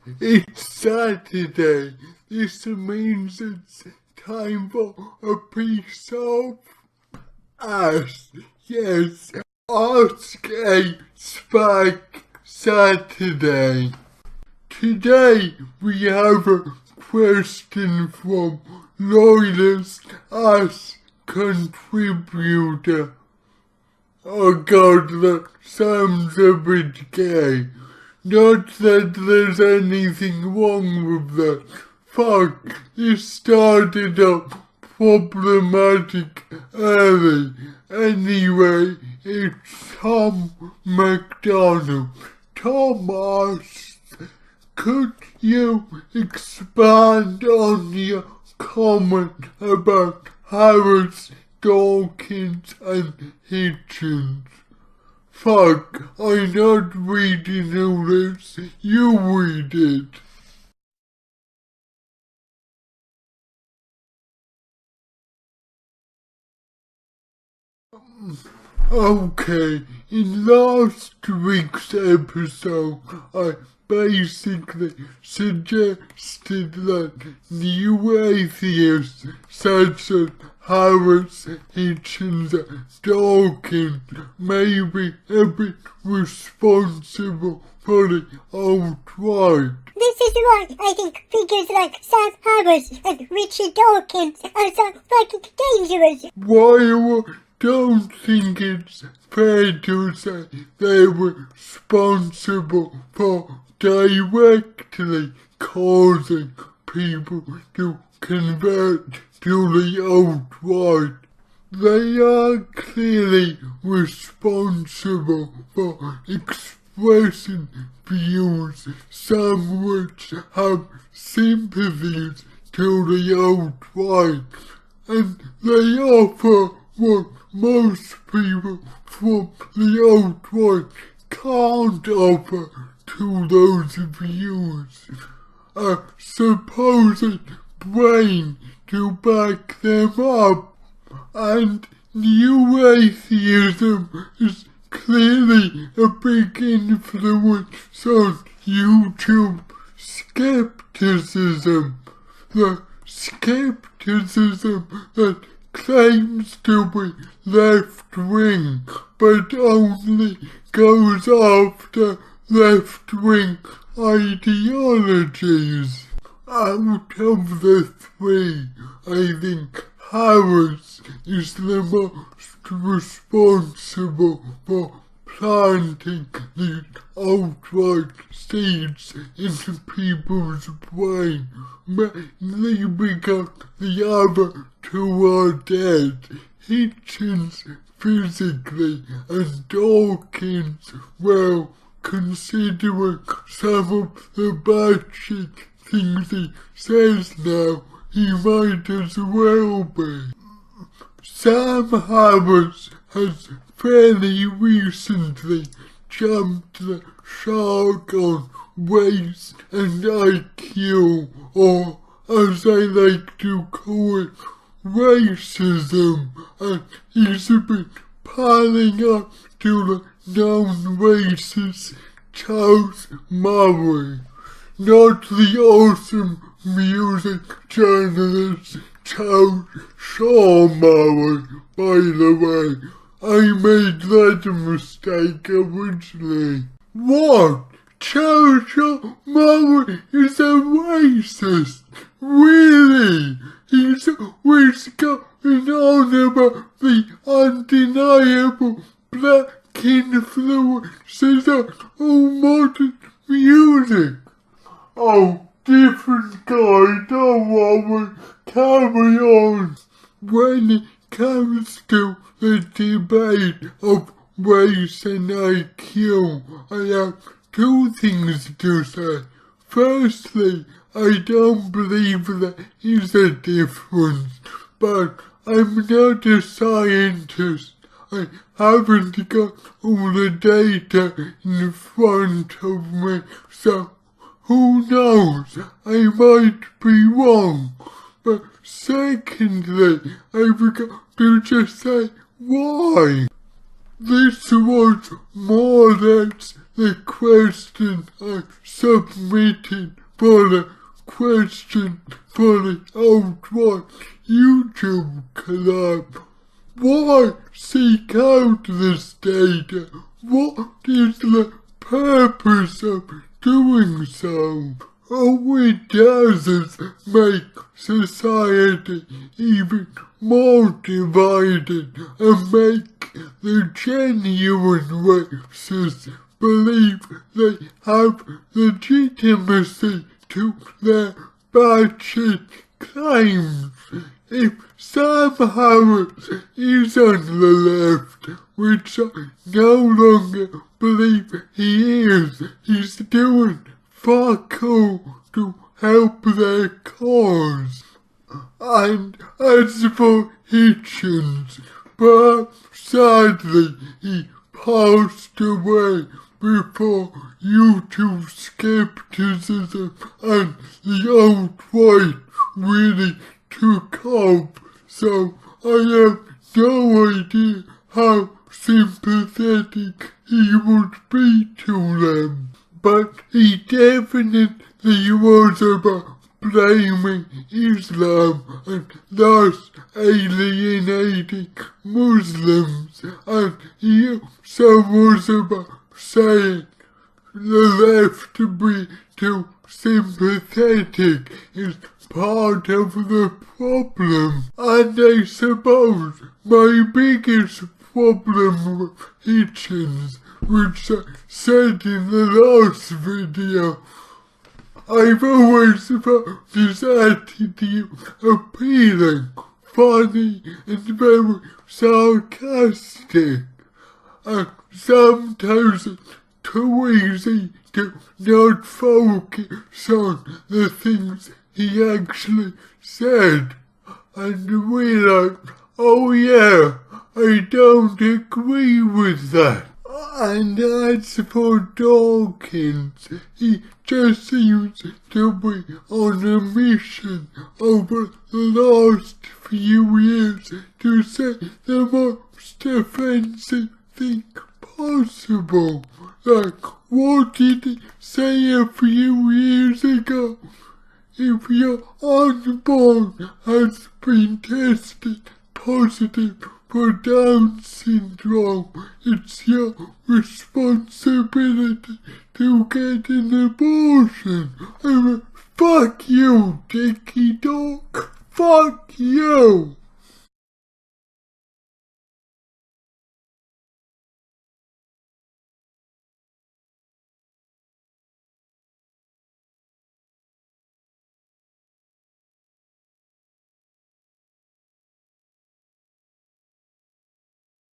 It's Saturday. This means it's time for a piece of us. Yes, Ask a Spike Saturday. Today we have a question from Loyalist Us contributor. Oh God, that sounds a bit gay. Not that there's anything wrong with that. Fuck, it started up problematic early. Anyway, it's Tom McDonald. Tom asks, could you expand on your comment about Harris, Dawkins and Hitchens? Fuck, I'm not reading all this, you read it. Okay, in last week's episode, I basically suggested that new atheists such as Harris, Hitchens and Dawkins may be a bit responsible for the alt-right. This is why I think figures like Sam Harris and Richard Dawkins are so fucking dangerous. While I don't think it's fair to say they were responsible for directly causing people to convert to the alt-right, they are clearly responsible for expressing views, some which have sympathies to the alt-right, and they offer what most people from the alt-right can't offer to those views. A supposed brain to back them up, and new atheism is clearly a big influence on YouTube skepticism. The skepticism that claims to be left-wing, but only goes after left-wing ideologies. Out of the three, I think Harris is the most responsible for planting these alt-right seeds into people's brain, mainly because the other two are dead. Hitchens physically and Dawkins, well, considering some of the batshit things he says now, he might as well be. Sam Harris has fairly recently jumped the shark on race and IQ, or as I like to call it, racism, and he's been piling up to the non-racist Charles Murray, not the awesome music journalist Charles Shaw Murray, by the way. I made that mistake originally. What? Charles Shaw Murray is a racist? Really? He's always going on about the undeniable black influences on all modern music. Oh, different guy, don't worry, carry on. When it comes to the debate of race and IQ, I have two things to say. Firstly, I don't believe there is a difference, but I'm not a scientist. I haven't got all the data in front of me, so who knows, I might be wrong. But secondly, I forgot to just say why. This was more or less the question I submitted for the question for the Outward YouTube collab. Why seek out this data? What is the purpose of doing so? Oh, it does make society even more divided and make the genuine racists believe they have legitimacy to their batshit claims. If Sam Harris is on the left, which I no longer believe he is, he's doing fuck all to help their cause. And as for Hitchens, but sadly he passed away before YouTube skepticism and the alt-right really took off, so I have no idea how sympathetic he would be to them. But he definitely was about blaming Islam and thus alienating Muslims, and he also was about saying the left to be too sympathetic is part of the problem. And I suppose my biggest problem with Hitchens, which I said in the last video, I've always found his attitude appealing, funny and very sarcastic, and sometimes it's too easy to not focus on the things he actually said and realize, oh yeah, I don't agree with that. And as for Dawkins, he just seems to be on a mission over the last few years to say the most offensive thing possible. Like, what did he say a few years ago? If your unborn has been tested positive for Down syndrome, it's your responsibility to get an abortion.